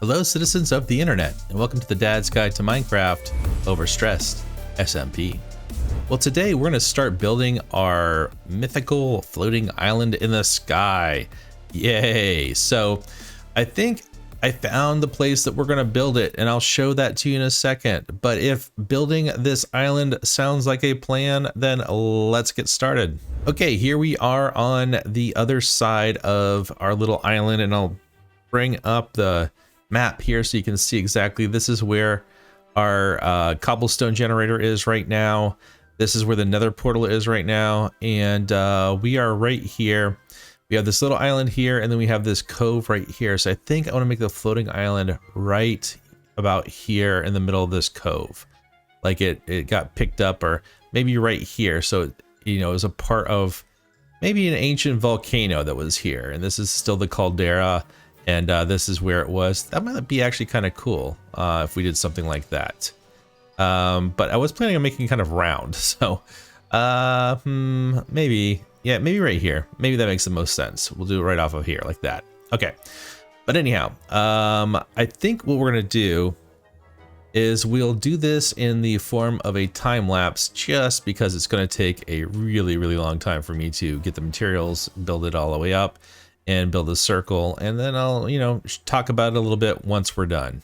Hello, citizens of the internet, and welcome to the Dad's Guide to Minecraft, Overstressed SMP. Well, today we're going to start building our mythical floating island in the sky. Yay! So, I think I found the place that we're going to build it, and I'll show that to you in a second. But if building this island sounds like a plan, then let's get started. Okay, here we are on the other side of our little island, and I'll bring up the map here so you can see exactly. This is where our cobblestone generator is right now. This is where the nether portal is right now, and we are right here. We have this little island here, and then we have this cove right here. So I think I want to make the floating island right about here in the middle of this cove, like it got picked up, or maybe right here. So you know, it was a part of maybe an ancient volcano that was here, and this is still the caldera. And this is where it was. That might be actually kind of cool if we did something like that. But I was planning on making kind of round. So maybe, yeah, maybe right here. Maybe that makes the most sense. We'll do it right off of here like that. Okay. But anyhow, I think what we're going to do is we'll do this in the form of a time lapse, just because it's going to take a really, really long time for me to get the materials, build it all the way up, and build a circle, and then I'll, you know, talk about it a little bit once we're done.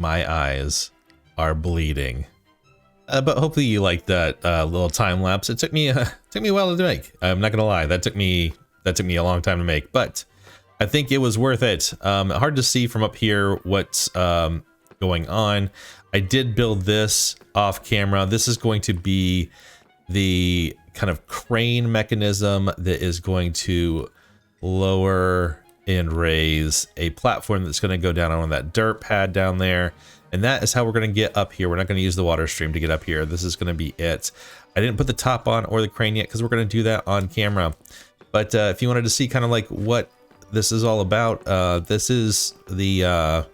My eyes are bleeding. But hopefully you like that little time lapse. It took me a while to make. I'm not gonna lie, that took me a long time to make, but I think it was worth it. Hard to see from up here what's going on. I did build this off camera. This is going to be the kind of crane mechanism that is going to lower and raise a platform that's going to go down on that dirt pad down there. And that is how we're going to get up here. We're not going to use the water stream to get up here. This is going to be it. I didn't put the top on or the crane yet because we're going to do that on camera. But if you wanted to see kind of like what this is all about, this is the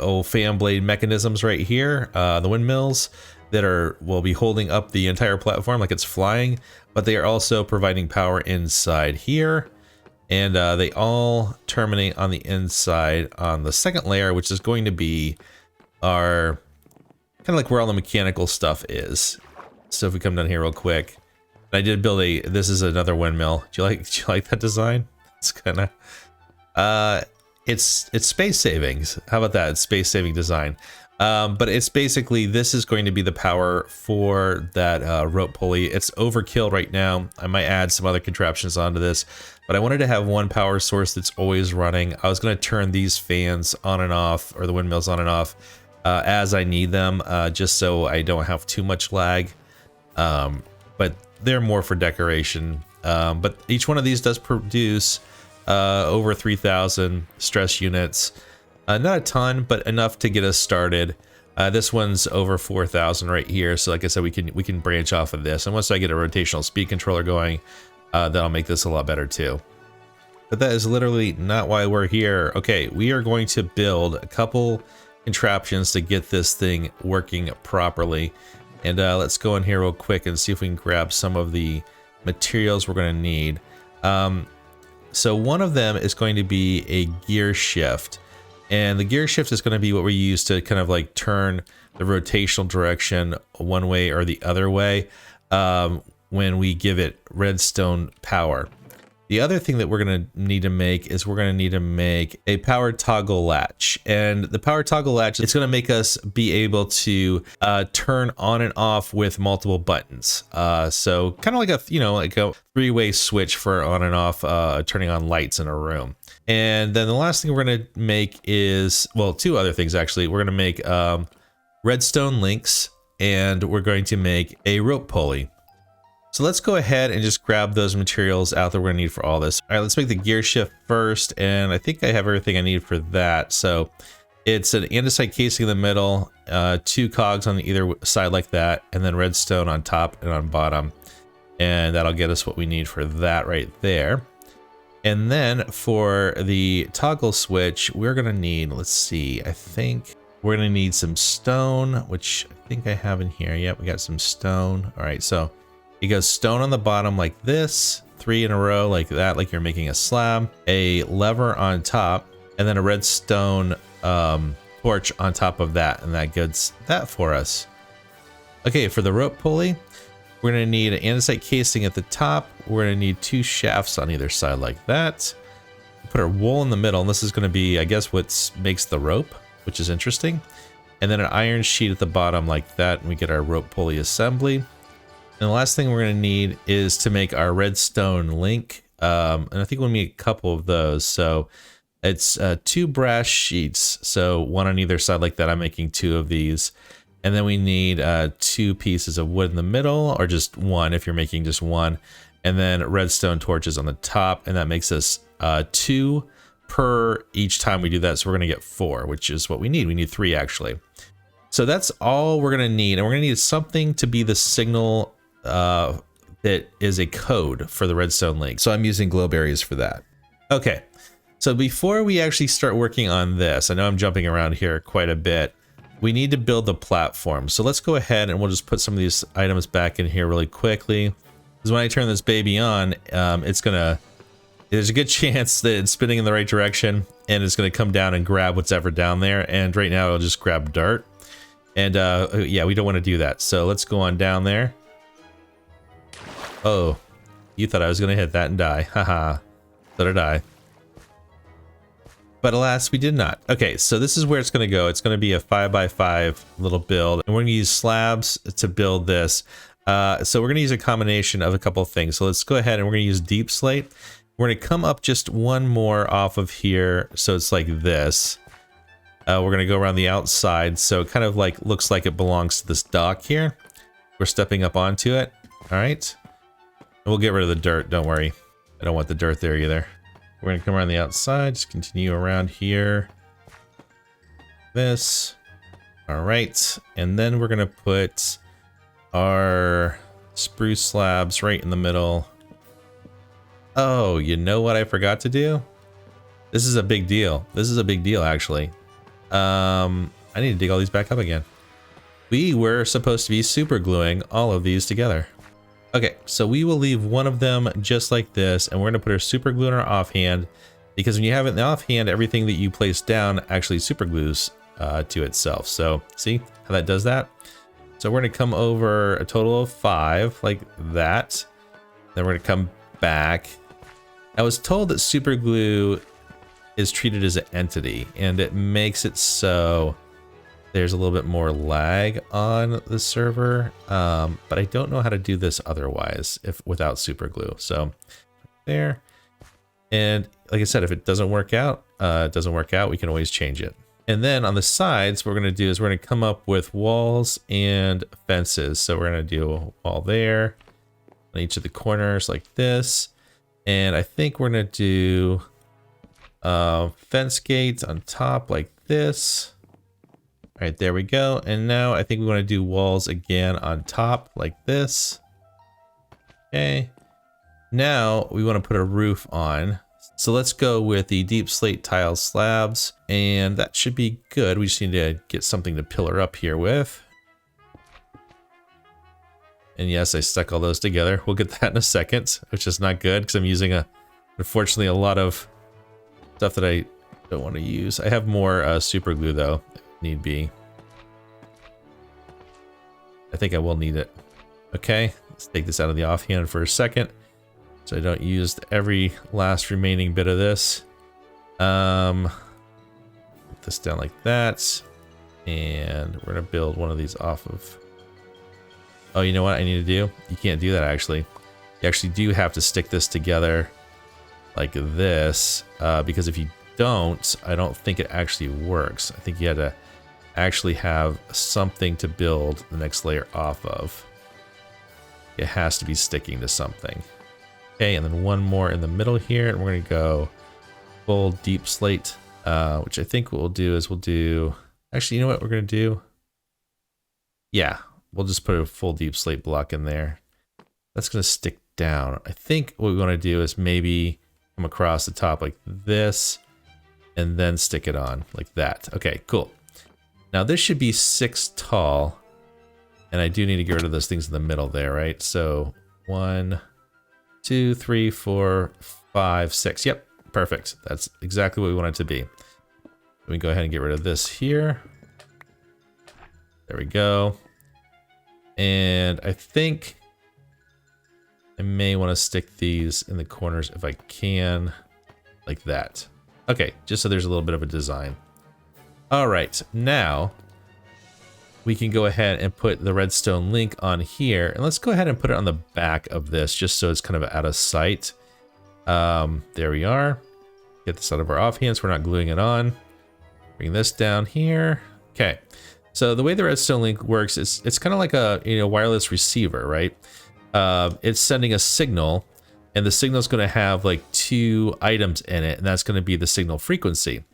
old fan blade mechanisms right here, the windmills that will be holding up the entire platform like it's flying, but they are also providing power inside here. And they all terminate on the inside on the second layer, which is going to be our kind of like where all the mechanical stuff is. So if we come down here real quick, I did build this is another windmill. Do you like that design? It's kind of, it's space savings. How about that? It's space saving design. But it's basically, this is going to be the power for that rope pulley. It's overkill right now. I might add some other contraptions onto this, but I wanted to have one power source that's always running. I was going to turn these fans on and off, or the windmills on and off, as I need them, just so I don't have too much lag. But they're more for decoration. But each one of these does produce over 3,000 stress units. Not a ton, but enough to get us started. This one's over 4,000 right here. So like I said, we can branch off of this. And once I get a rotational speed controller going, that'll make this a lot better too. But that is literally not why we're here. Okay, we are going to build a couple contraptions to get this thing working properly. And let's go in here real quick and see if we can grab some of the materials we're going to need. So one of them is going to be a gear shift. And the gear shift is going to be what we use to kind of like turn the rotational direction one way or the other way when we give it redstone power. The other thing that we're going to need to make is we're going to need to make a power toggle latch. And the power toggle latch, it's going to make us be able to turn on and off with multiple buttons. So kind of like like a three-way switch for on and off, turning on lights in a room. And then the last thing we're going to make is, well, two other things actually. We're going to make redstone links, and we're going to make a rope pulley. So let's go ahead and just grab those materials out that we're gonna need for all this. All right, let's make the gear shift first, and I think I have everything I need for that. So it's an andesite casing in the middle, 2 cogs on either side like that, and then redstone on top and on bottom. And that'll get us what we need for that right there. And then for the toggle switch, we're gonna need, let's see, I think we're gonna need some stone, which I think I have in here. Yep, we got some stone. All right, so it goes stone on the bottom like this, 3 in a row like that, like you're making a slab, a lever on top, and then a redstone torch on top of that, and that gets that for us. Okay, for the rope pulley, we're gonna need an andesite casing at the top. We're gonna need 2 shafts on either side like that. Put our wool in the middle, and this is gonna be, I guess, what makes the rope, which is interesting. And then an iron sheet at the bottom like that, and we get our rope pulley assembly. And the last thing we're going to need is to make our redstone link. And I think we'll need a couple of those. So it's 2 brass sheets. So 1 on either side like that. I'm making 2 of these. And then we need 2 pieces of wood in the middle, or just 1 if you're making just 1. And then redstone torches on the top. And that makes us 2 per each time we do that. So we're going to get 4, which is what we need. We need 3 actually. So that's all we're going to need. And we're going to need something to be the signal that is a code for the redstone link. So I'm using glow berries for that. Okay, so before we actually start working on this, I know I'm jumping around here quite a bit. We need to build the platform. So let's go ahead and we'll just put some of these items back in here really quickly. Because when I turn this baby on, there's a good chance that it's spinning in the right direction and it's gonna come down and grab what's ever down there. And right now it'll just grab dirt. And yeah, we don't want to do that. So let's go on down there. Oh, you thought I was gonna hit that and die. Haha, so did I. But alas, we did not. Okay, so this is where it's going to go. It's going to be a 5x5 little build, and we're going to use slabs to build this. So we're going to use a combination of a couple of things. So let's go ahead and we're going to use deep slate. We're going to come up just one more off of here, so it's like this. We're going to go around the outside, so it kind of like looks like it belongs to this dock here. We're stepping up onto it. All right. We'll get rid of the dirt, don't worry. I don't want the dirt there either. We're going to come around the outside, just continue around here. This. All right. And then we're going to put our spruce slabs right in the middle. Oh, you know what I forgot to do? This is a big deal. This is a big deal, actually. I need to dig all these back up again. We were supposed to be super gluing all of these together. Okay, so we will leave one of them just like this, and we're going to put our super glue in our offhand, because when you have it in the offhand, everything that you place down actually super glues to itself. So see how that does that? So we're going to come over a total of 5 like that. Then we're going to come back. I was told that super glue is treated as an entity, and it makes it so there's a little bit more lag on the server, but I don't know how to do this otherwise without super glue. So there, and like I said, if it doesn't work out, we can always change it. And then on the sides, what we're going to do is we're going to come up with walls and fences. So we're going to do a wall there on each of the corners like this, and I think we're going to do fence gates on top like this. All right, there we go. And now I think we want to do walls again on top like this. Okay. Now we want to put a roof on. So let's go with the deep slate tile slabs, and that should be good. We just need to get something to pillar up here with. And yes, I stuck all those together. We'll get that in a second, which is not good because I'm using unfortunately a lot of stuff that I don't want to use. I have more super glue though, if need be. I think I will need it. Okay, let's take this out of the offhand for a second, so I don't use every last remaining bit of this. Put this down like that, and we're gonna build one of these off of. Oh, you know what I need to do? You can't do that actually. You actually do have to stick this together like this, because if you don't, I don't think it actually works. I think you had to actually have something to build the next layer off of. It has to be sticking to something. Okay, and then one more in the middle here, and we're gonna go full deep slate, which I think what we'll do is actually, you know what we're gonna do? Yeah, we'll just put a full deep slate block in there. That's gonna stick down. I think what we wanna do is maybe come across the top like this, and then stick it on like that. Okay, cool. Now this should be 6 tall, and I do need to get rid of those things in the middle there, right? So 1, 2, 3, 4, 5, 6. Yep, perfect. That's exactly what we want it to be. Let me go ahead and get rid of this here. There we go. And I think I may want to stick these in the corners if I can, like that. Okay, just so there's a little bit of a design. All right, now we can go ahead and put the redstone link on here, and let's go ahead and put it on the back of this just so it's kind of out of sight. There we are. Get this out of our offhand so we're not gluing it on. Bring this down here. Okay, so the way the redstone link works is it's kind of like a wireless receiver, right? It's sending a signal, and the signal is going to have like 2 items in it, and that's going to be the signal frequency.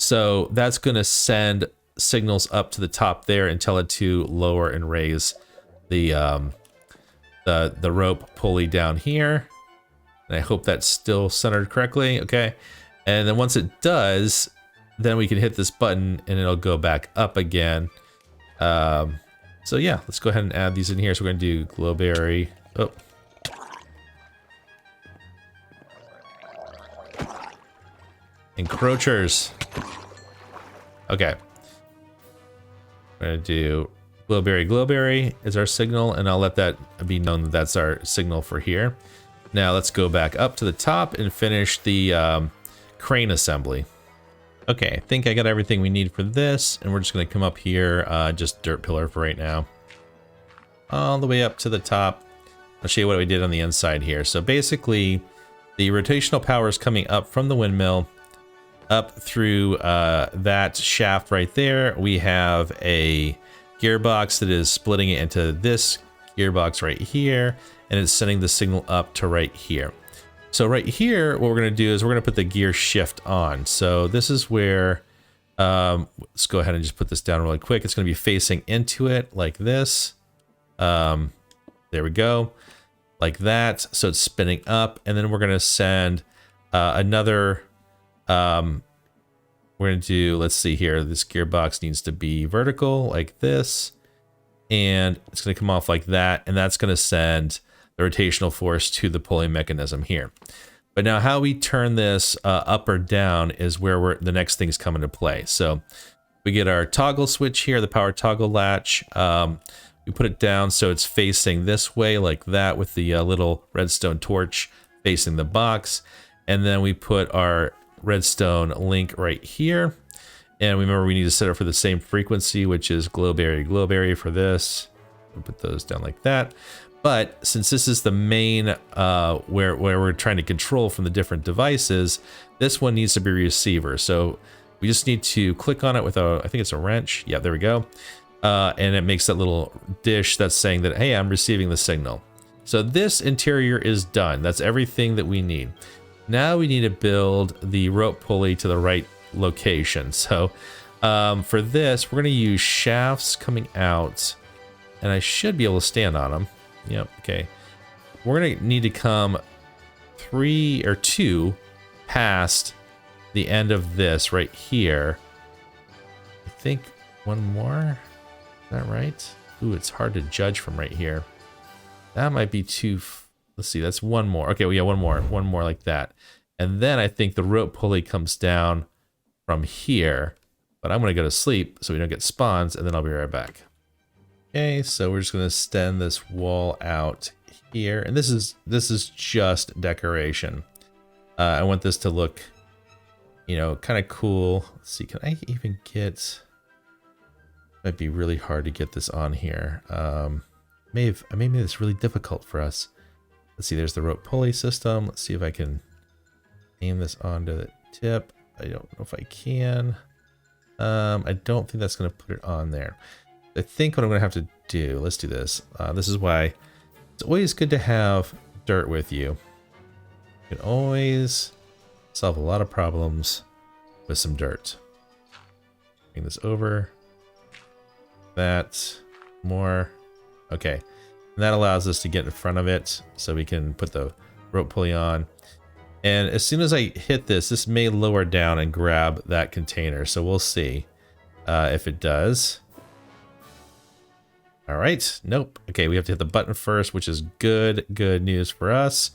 So that's going to send signals up to the top there and tell it to lower and raise the rope pulley down here. And I hope that's still centered correctly. Okay. And then once it does, then we can hit this button and it'll go back up again. So yeah, let's go ahead and add these in here. So we're going to do glowberry. Oh. Encroachers. Okay. We're going to do glowberry is our signal, and I'll let that be known that that's our signal for here. Now let's go back up to the top and finish the crane assembly. Okay, I think I got everything we need for this, and we're just going to come up here, just dirt pillar for right now. All the way up to the top. I'll show you what we did on the inside here. So basically, the rotational power is coming up from the windmill, up through that shaft right there. We have a gearbox that is splitting it into this gearbox right here, and it's sending the signal up to right here. So right here, what we're going to do is we're going to put the gear shift on. So this is where, let's go ahead and just put this down really quick. It's going to be facing into it like this. There we go, like that. So it's spinning up, and then we're going to send another, we're going to do, let's see here, this gearbox needs to be vertical like this, and it's going to come off like that, and that's going to send the rotational force to the pulley mechanism here. But now how we turn this up or down is where the next things come into play. So we get our toggle switch here, the power toggle latch. We put it down so it's facing this way like that with the little redstone torch facing the box. And then we put our redstone link right here. And remember, we need to set it for the same frequency, which is glowberry for this. We'll put those down like that. But since this is the main where we're trying to control from the different devices, this one needs to be a receiver. So we just need to click on it with a, I think it's a wrench. Yeah, there we go. And it makes that little dish that's saying that, hey, I'm receiving the signal. So this interior is done. That's everything that we need. Now we need to build the rope pulley to the right location. So for this, we're going to use shafts coming out, and I should be able to stand on them. Yep, okay. We're going to need to come 3 or 2 past the end of this right here. I think one more. Is that right? Ooh, it's hard to judge from right here. That might be too... Let's see, that's one more. Okay, we got one more. One more like that. And then I think the rope pulley comes down from here. But I'm going to go to sleep so we don't get spawns, and then I'll be right back. Okay, so we're just going to extend this wall out here, and this is just decoration. I want this to look, you know, kind of cool. Let's see, can I even get? Might be really hard to get this on here. I may have made this really difficult for us. Let's see, there's the rope pulley system. Let's see if I can aim this onto the tip. I don't know if I can. I don't think that's going to put it on there. I think what I'm going to have to do, let's do this. This is why it's always good to have dirt with you. You can always solve a lot of problems with some dirt. Bring this over. That. More. Okay. And that allows us to get in front of it so we can put the rope pulley on. And as soon as I hit this, this may lower down and grab that container. So we'll see if it does. All right, nope. Okay, we have to hit the button first, which is good news for us.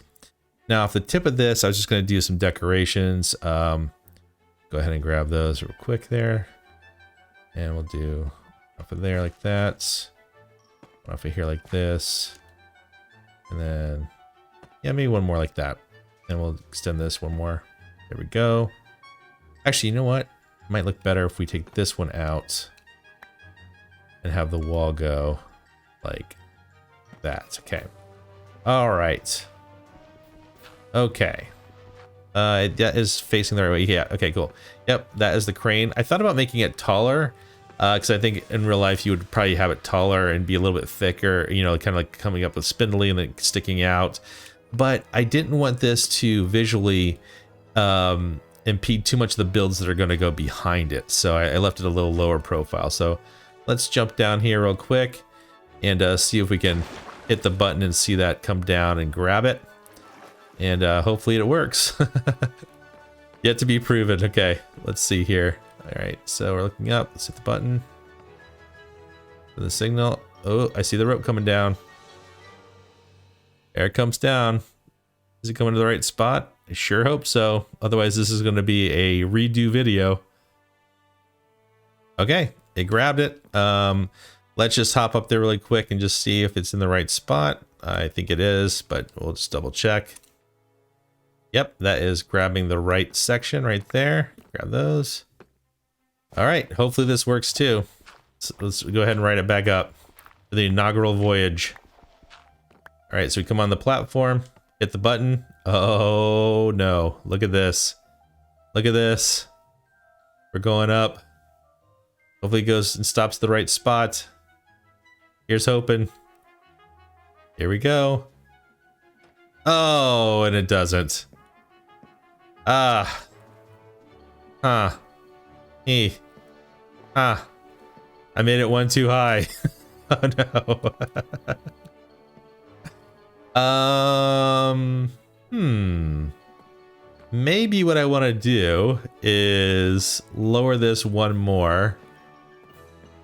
Now, off the tip of this, I was just going to do some decorations. Go ahead and grab those real quick there. And we'll do off of there like that. Off of here like this. And then, yeah, maybe one more like that. And we'll extend this one more. There we go. Actually, you know what? It might look better if we take this one out and have the wall go like that. Okay. All right. Okay. That is facing the right way. Yeah. Okay, cool. Yep. That is the crane. I thought about making it taller because I think in real life you would probably have it taller and be a little bit thicker, you know, kind of like coming up with spindly and then sticking out. But I didn't want this to visually impede too much of the builds that are going to go behind it. So I left it a little lower profile. So let's jump down here real quick and see if we can hit the button and see that come down and grab it. And hopefully it works. Yet to be proven. Okay, let's see here. All right, so we're looking up. Let's hit the button. For the signal. Oh, I see the rope coming down. There it comes down. Is it coming to the right spot? I sure hope so. Otherwise, this is going to be a redo video. Okay, it grabbed it. Let's just hop up there really quick and just see if it's in the right spot. I think it is, but we'll just double check. Yep, that is grabbing the right section right there. Grab those. All right, hopefully this works too. So let's go ahead and write it back up for the inaugural voyage. All right, so we come on the platform, hit the button. Oh no, look at this. Look at this. We're going up. Hopefully it goes and stops at the right spot. Here's hoping. Here we go. Oh, and it doesn't. Ah. Huh. Ah. I made it one too high. Oh no. Maybe what I want to do is lower this one more,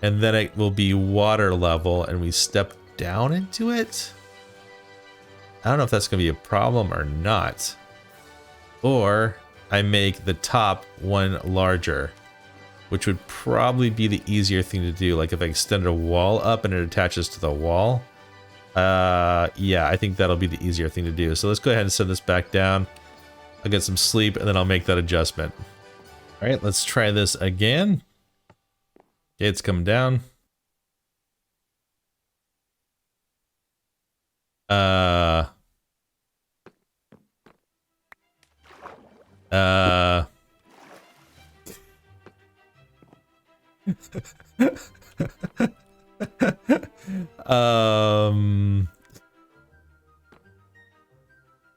and then it will be water level and we step down into it. I don't know if that's going to be a problem or not. Or I make the top one larger, which would probably be the easier thing to do. Like if I extend a wall up and it attaches to the wall. Yeah, I think that'll be the easier thing to do. So let's go ahead and send this back down. I'll get some sleep and then I'll make that adjustment. All right, let's try this again. Okay, it's come down.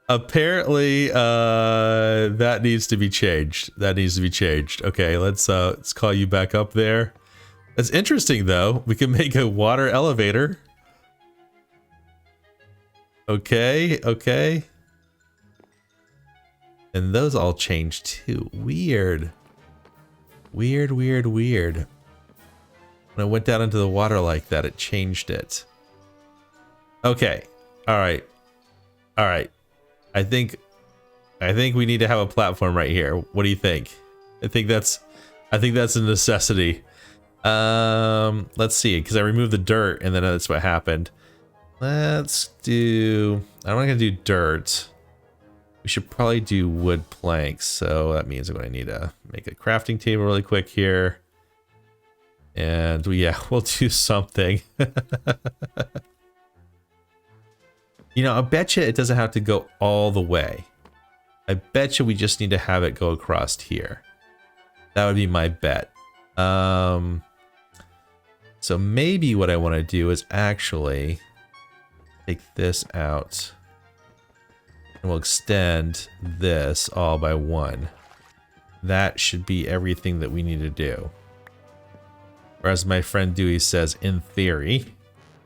Apparently, that needs to be changed. That needs to be changed. Okay, let's call you back up there. That's interesting, though. We can make a water elevator. Okay, okay. And those all changed too. Weird. Weird, weird, weird. When I went down into the water like that, it changed it. Okay. All right. All right. I think we need to have a platform right here. What do you think? I think that's a necessity. Let's see, because I removed the dirt and then that's what happened. Let's do, I'm not gonna do dirt. We should probably do wood planks. So that means I'm gonna need to make a crafting table really quick here. And yeah, we'll do something. You know, I bet you it doesn't have to go all the way. I bet you we just need to have it go across here. That would be my bet. So maybe what I want to do is actually take this out. And we'll extend this all by one. That should be everything that we need to do. Or as my friend Dewey says, in theory.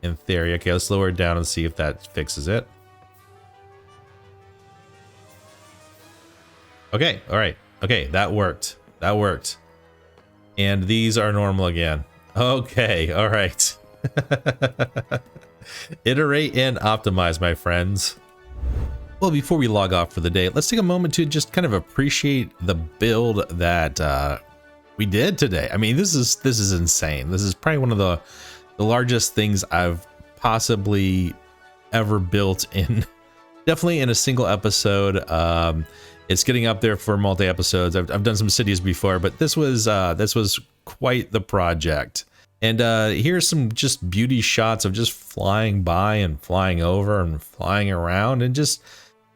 In theory. Okay, let's lower it down and see if that fixes it. Okay, alright. Okay, that worked. That worked. And these are normal again. Okay, alright. Iterate and optimize, my friends. Well, before we log off for the day, let's take a moment to just kind of appreciate the build that we did today. I mean, this is insane. This is probably one of the largest things I've possibly ever built in, definitely in a single episode. It's getting up there for multi episodes. I've done some cities before, but this was quite the project. And here's some just beauty shots of just flying by and flying over and flying around and just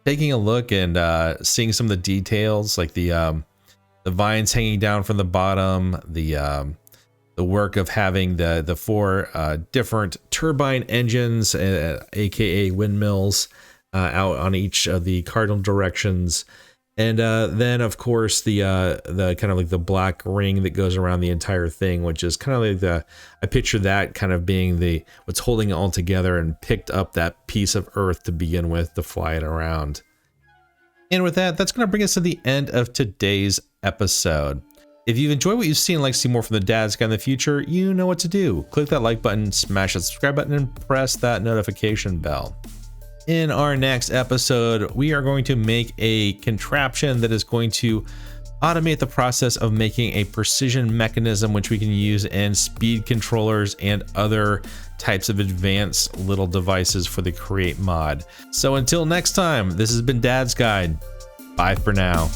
taking a look and seeing some of the details, like the vines hanging down from the bottom, the work of having the four different turbine engines, aka windmills, out on each of the cardinal directions. And then, of course, the kind of like the black ring that goes around the entire thing, which is kind of like I picture that kind of being what's holding it all together and picked up that piece of Earth to begin with to fly it around. And with that, that's going to bring us to the end of today's episode. If you've enjoyed what you've seen and like to see more from the Dad's Guide in the future, you know what to do. Click that like button, smash that subscribe button, and press that notification bell. In our next episode, we are going to make a contraption that is going to automate the process of making a precision mechanism, which we can use in speed controllers and other types of advanced little devices for the Create mod. So until next time, this has been Dad's Guide. Bye for now.